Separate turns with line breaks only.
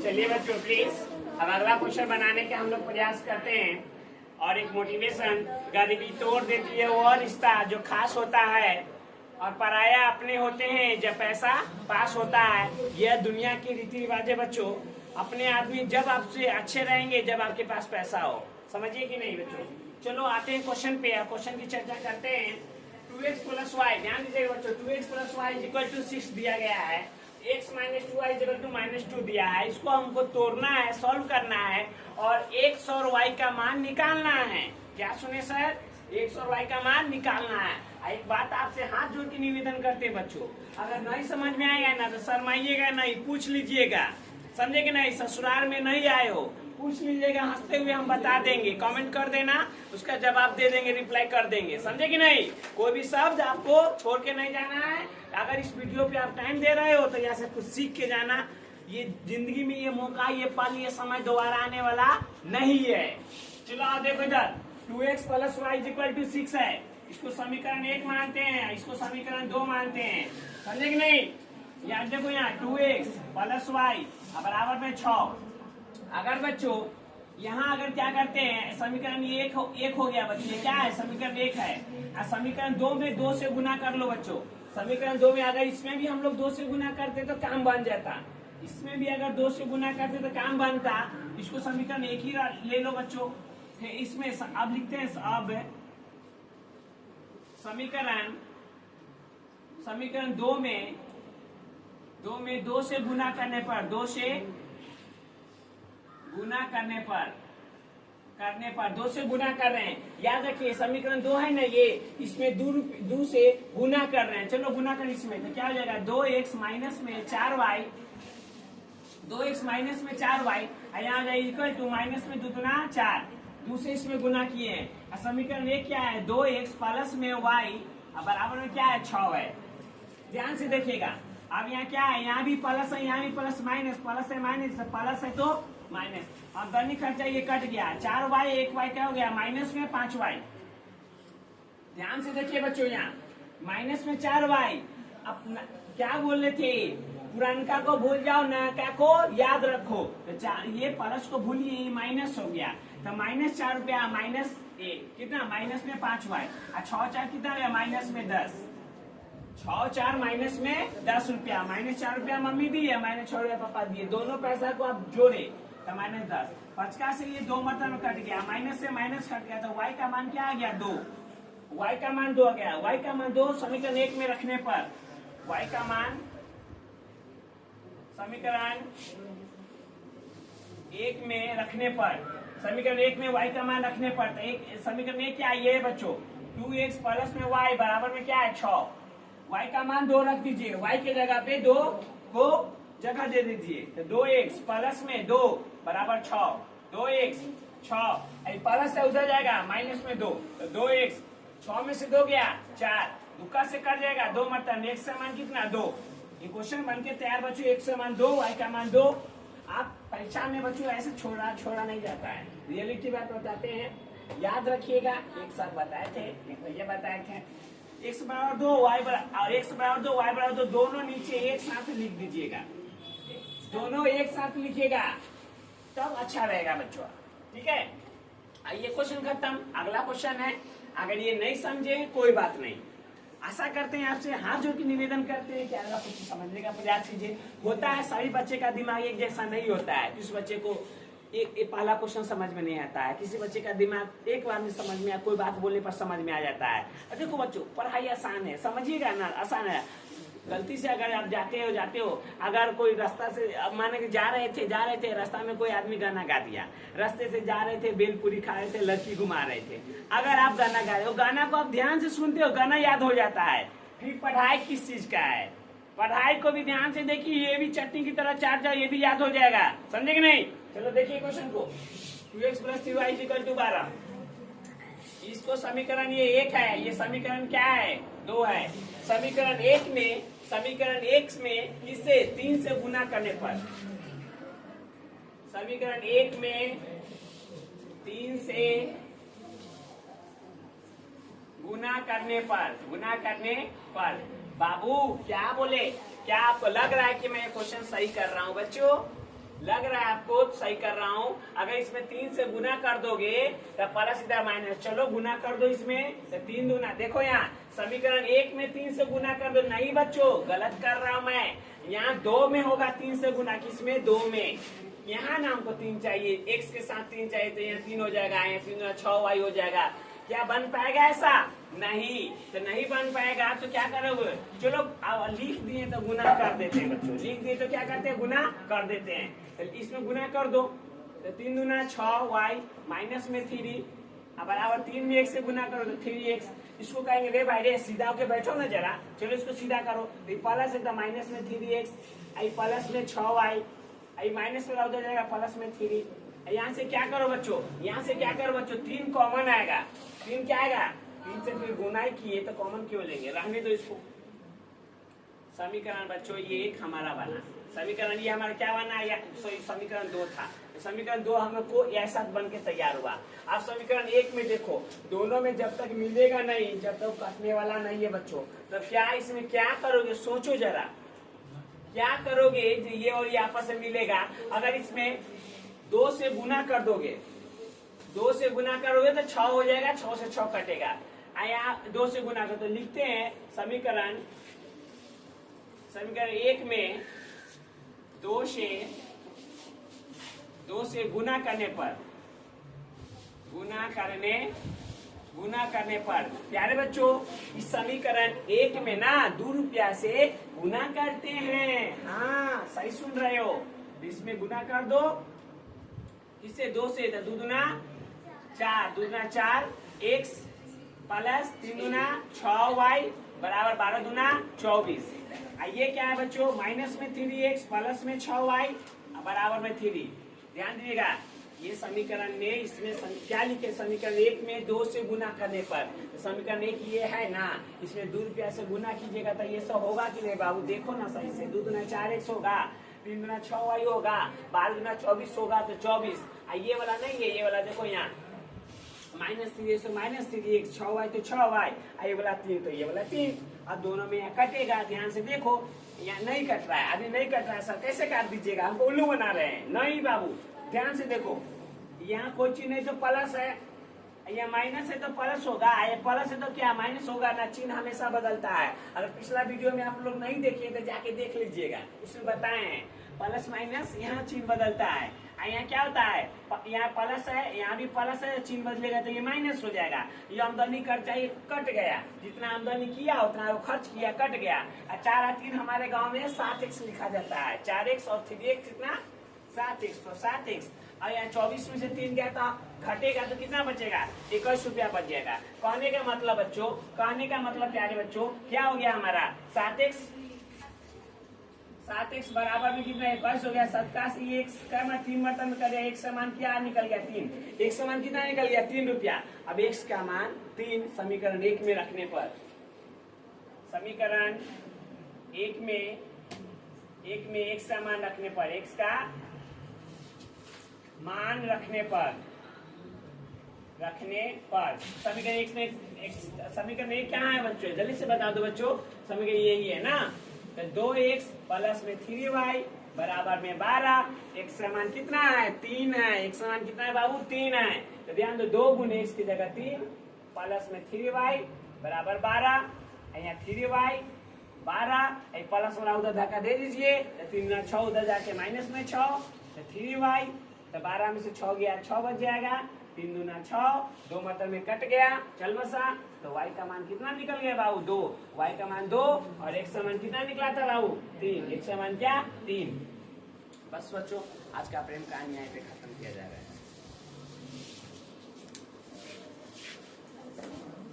चलिए बच्चों प्लीज अब अगला क्वेश्चन बनाने के हम लोग प्रयास करते हैं। और एक मोटिवेशन, गरीबी तोड़ देती है वो रिश्ता जो खास होता है, और पराया अपने होते हैं जब पैसा पास होता है। यह दुनिया की रीति रिवाज है बच्चों। अपने आदमी जब आपसे अच्छे रहेंगे जब आपके पास पैसा हो। समझिए कि नहीं बच्चों? चलो आते हैं क्वेश्चन पे, क्वेश्चन की चर्चा करते हैं। 2x + y, ध्यान दीजिएगा बच्चों, 2x + y = 6 दिया गया है। x - 2y = -2 दिया है। इसको हमको तोड़ना है, सॉल्व करना है और x और y का मान निकालना है। क्या सुने सर? x और y का मान निकालना है। एक बात आपसे हाथ जोड़ के निवेदन करते हैं बच्चों, अगर नहीं समझ में आएगा ना तो शर्माइएगा नहीं, पूछ लीजिएगा। समझे कि नहीं? ससुराल में नहीं आए हो, पूछ लीजिएगा, हंसते हुए हम बता देंगे। कमेंट कर देना, उसका जवाब दे देंगे, रिप्लाई कर देंगे। समझे कि नहीं? कोई भी शब्द आपको छोड़ के नहीं जाना है। अगर इस वीडियो पे आप टाइम दे रहे हो तो यहाँ से कुछ सीख के जाना। ये जिंदगी में ये मौका, ये पल, ये समय दोबारा आने वाला नहीं है। चलो आओ देखो इधर, 2x + y = 6 है। इसको समीकरण 1 मानते हैं, इसको समीकरण 2 मानते हैं। समझे कि नहीं? यहाँ देखो, यहाँ 2x + y = 6। अगर बच्चों यहाँ अगर क्या करते हैं, समीकरण ये एक हो गया बच्चों, ये क्या है? समीकरण 1 है। और समीकरण 2 में 2 से गुना कर लो बच्चों। समीकरण 2 में अगर इसमें भी हम लोग 2 से गुना करते तो काम बन जाता, इसमें भी अगर 2 से गुना करते तो काम बनता। इसको समीकरण 1 ही ले लो बच्चों। इसमें अब लिखते हैं, अब समीकरण 2 में 2 से गुना करने पर, 2 से गुना करने पर 2 से गुना कर रहे हैं। याद रखिए समीकरण 2 है ना, ये इसमें 2 से गुना कर रहे हैं। चलो गुना कर, इसमें तो क्या हो जाएगा? 2x - 4y, 2x - 4y, यहाँ जाए = माइनस में 2 दूना 4, 2 से इसमें गुना किए हैं। समीकरण 1 क्या है? 2x + में y बराबर में क्या है? 6 है। ध्यान से देखिएगा, अब यहाँ क्या है? यहाँ भी प्लस है, यहाँ भी प्लस, माइनस, प्लस है माइनस, प्लस है तो माइनस। अब गणित खर्चा ये कट गया, 4y 1y क्या हो गया? माइनस में 5y। ध्यान से देखिए बच्चों, यहाँ माइनस में 4y। अब क्या बोल रहे थे? पुरानका को भूल जाओ, नया को याद रखो। तो ये प्लस को भूलिए, माइनस हो गया तो -4 रुपया, -1 कितना? माइनस में 5y। 6 4 कितना है? माइनस में 10। 6 4 माइनस में 10 रुपया। -4 रुपया मम्मी दी है, -6 रुपया पापा दिए। दोनों पैसा को आप जोड़े तो -10। 50 से ये 2 मतलब में कट गया, माइनस से माइनस कट गया तो y का मान क्या आ गया? 2। y का मान 2 आ गया। y का मान 2 समीकरण 1 में रखने पर, y का मान समीकरण 1 में रखने पर, समीकरण 1 में y का मान रखने पर, तो समीकरण 1 क्या है? ये बच्चों 2x + में y बराबर में क्या है? 6। y का मान 2 रख दीजिए, y के जगह पे 2 को जगह दे दीजिए। तो 2x + में 2 बराबर 6, 2x 6, प्लस से उधर जाएगा माइनस में 2, तो 2x 6 में से 2 गया 4, दुक्का से कट जाएगा 2 मतलब x का मान कितना? 2। ये क्वेश्चन बन के तैयार बच्चों, x का मान 2, y का मान 2। आप परीक्षा में बच्चों ऐसे छोड़ा नहीं जाता है, रियलिटी बात बताते हैं, याद रखिएगा। एक साथ बताए थे, एक भैया बताए थे, x = 2 y = 2 y = 2, दोनों नीचे एक साथ लिख दीजिएगा, दोनों एक साथ लिखिएगा तब अच्छा रहेगा बच्चों। ठीक है, आइए क्वेश्चन खत्म। अगला क्वेश्चन है, अगर ये नहीं समझे कोई बात नहीं, आशा करते हैं आपसे, हाथ जोड़ के निवेदन करते हैं कि अगला क्वेश्चन समझने का प्रयास कीजिए। होता है सभी बच्चे का दिमाग एक जैसा नहीं होता है, किस बच्चे को एक पहला क्वेश्चन समझ में नहीं आता है, किसी बच्चे का दिमाग एक बार में समझ में, कोई बात बोलने पर समझ में आ जाता है। देखो बच्चों, पढ़ाई आसान है, समझिएगा ना, आसान है। गलती से अगर आप जाते हो, अगर कोई रास्ता से, अब माने कि जा रहे थे, रास्ता में कोई आदमी गाना गा दिया, रास्ते से जा रहे थे, बेलपूरी खा रहे थे, लड़की घुमा रहे थे, अगर आप गाना गा रहे हो, गाना को आप ध्यान से सुनते हो, गाना याद हो जाता है। फिर पढ़ाई किस चीज का है? पढ़ाई को भी ध्यान से देखिए, ये भी चटनी की तरह चाट जाओ, ये भी याद हो जाएगा। समझे कि नहीं? चलो देखिए क्वेश्चन को, 2x + 3y = 12। इसको समीकरण ये 1 है, ये समीकरण क्या है? 2 है। समीकरण 1 में किससे? 3 से गुना करने पर, समीकरण 1 में 3 से गुना करने पर बाबू क्या बोले? क्या आपको लग रहा है कि मैं क्वेश्चन सही कर रहा हूँ बच्चों? लग रहा है आपको सही कर रहा हूँ। अगर इसमें 3 से गुना कर दोगे तो प्लस इधर माइनस, चलो गुना कर दो इसमें, तो 3 दूना, देखो यहाँ समीकरण 1 में 3 से गुना कर दो। नहीं बच्चों, गलत कर रहा हूँ मैं, यहाँ 2 में होगा 3 से गुना, किसमें 2 में। यहाँ ना हमको 3 चाहिए, x के साथ 3 चाहिए, तो यहाँ 3 हो जाएगा, यहाँ 3 6y हो जाएगा। क्या बन पाएगा ऐसा? नहीं, तो नहीं बन पाएगा तो क्या करोगे? चलो अब लिख दिए तो गुना कर देते हैं बच्चों, लिख दिए तो क्या करते हैं? गुना कर देते हैं। तो इसमें गुना कर दो, तो 3 दूना 6y माइनस में 3, अब बराबर 3 में 1 से गुना करो तो 3x। इसको कहेंगे रे भाई रे सीधा होके बैठो ना जरा, चलो इसको सीधा करो, प्लस है तो माइनस में 3x, आई प्लस में 6y, आई माइनस में उधर जाएगा प्लस में 3। यहाँ से क्या करो बच्चों, यहाँ से क्या करो बच्चों, 3 कॉमन आएगा, 3 क्या आएगा? 3 से फिर गुना ही किए तो कॉमन क्यों लेंगे, रहने दो इसको। समीकरण बच्चों ये एक हमारा बना, समीकरण ये हमारा क्या बना, या समीकरण 2 था, समीकरण 2 हमको ऐसा बन के तैयार हुआ। अब समीकरण 1 में देखो, दोनों में जब तक मिलेगा नहीं, जब तक कटने वाला नहीं है बच्चों, तो क्या इसमें क्या करोगे? सोचो जरा, क्या करोगे? ये और ये आपस में मिलेगा। अगर इसमें 2 से गुना कर दोगे, 2 से गुना करोगे तो 6 हो जाएगा, 6 से 6 कटेगा। यहाँ 2 से गुना कर, तो लिखते हैं समीकरण 1 में 2 से गुना करने पर प्यारे बच्चों, इस समीकरण 1 में ना 2 रुपया से गुना करते हैं। हाँ सही सुन रहे हो, इसमें गुना कर दो, इससे 2 से 2 दूना 4, 2 दूना 4 x प्लस 3 दूना 6y बराबर 12 दूना 24। ये क्या है बच्चों? माइनस में 3x प्लस में 6y बराबर में 3। ध्यान दीजिएगा, ये समीकरण में इसमें क्या लिखे? समीकरण 1 में 2 से गुना करने पर, समीकरण 1 ये है ना, इसमें 2 रुपया से गुना कीजिएगा तो ये सब होगा कि नहीं बाबू? देखो ना सही से, 2 दूना 4x होगा, 3 दूना 6y होगा, 12 दूना 24 होगा, तो 24। ये वाला नहीं है, ये वाला देखो यहाँ -3x -3x, 6y तो 6y, ये वाला 3 तो ये वाला 3। अब दोनों में यहाँ कटेगा, ध्यान से देखो, यहाँ नहीं कट रहा है, अभी नहीं कट रहा है सर, कैसे काट दीजिएगा? हमको उल्लू बना रहे हैं। नहीं बाबू, ध्यान से देखो, यहाँ कोई चीज नहीं तो प्लस है, यहाँ माइनस है तो प्लस होगा, ये प्लस है तो क्या माइनस होगा ना, चिन्ह हमेशा बदलता है। अगर पिछला वीडियो में आप लोग नहीं देखे तो जाके देख लीजिएगा, इसमें बताए हैं प्लस माइनस, यहाँ चिन्ह बदलता है। यहाँ क्या होता है, यहाँ प्लस है, यहाँ भी प्लस है, चिन्ह बदलेगा तो ये माइनस हो जाएगा। ये आमदनी खर्चा ये कट गया, जितना आमदनी किया उतना वो खर्च किया, कट गया। 4 और 3 हमारे गांव में 7x लिखा जाता है, 4x और 3x कितना? 7x, तो 7x। और यहाँ 24 में से 3 गया था, घटेगा तो कितना बचेगा? 21 रुपया बच जाएगा। कहने का मतलब बच्चों, कहने का मतलब प्यारे बच्चों क्या हो गया हमारा? 7x बराबर में कितना? 21 हो गया। 87 x का 3 मरतब में कर दिया, एक समान क्या निकल गया? 3। एक समान कितना निकल गया? 3 रुपया। अब x का मान 3 समीकरण 1 में रखने पर, समीकरण 1 में x का मान रखने पर, x का मान रखने पर समीकरण 1 में समीकरण 1 क्या है बच्चों? जल्दी से बता दो बच्चों, समीकरण यही है ना। तो 2x प्लस में 3y बराबर में 12। x का मान कितना है? 3 है। x का मान कितना है बाबू? 3 है। तो ध्यान दो, 2 गुने x की जगह 3 प्लस में 3y बराबर 12। यहाँ 3y 12, प्लस वाला उधर धक्का दे दीजिए, तो 3 गुना 6 उधर जाके माइनस में 6, तो 3y, तो 12 में से 6 गया 6 बच जाएगा। 3 दूना 6, 2 मतलब में कट गया, चल बसा। तो y का मान कितना निकल गया बाबू? 2। y का मान 2 और x का मान कितना निकला था बाबू? 3। x का मान क्या? 3। बस बच्चों, आज का प्रेम कहानी यहाँ पे खत्म किया जा रहा है।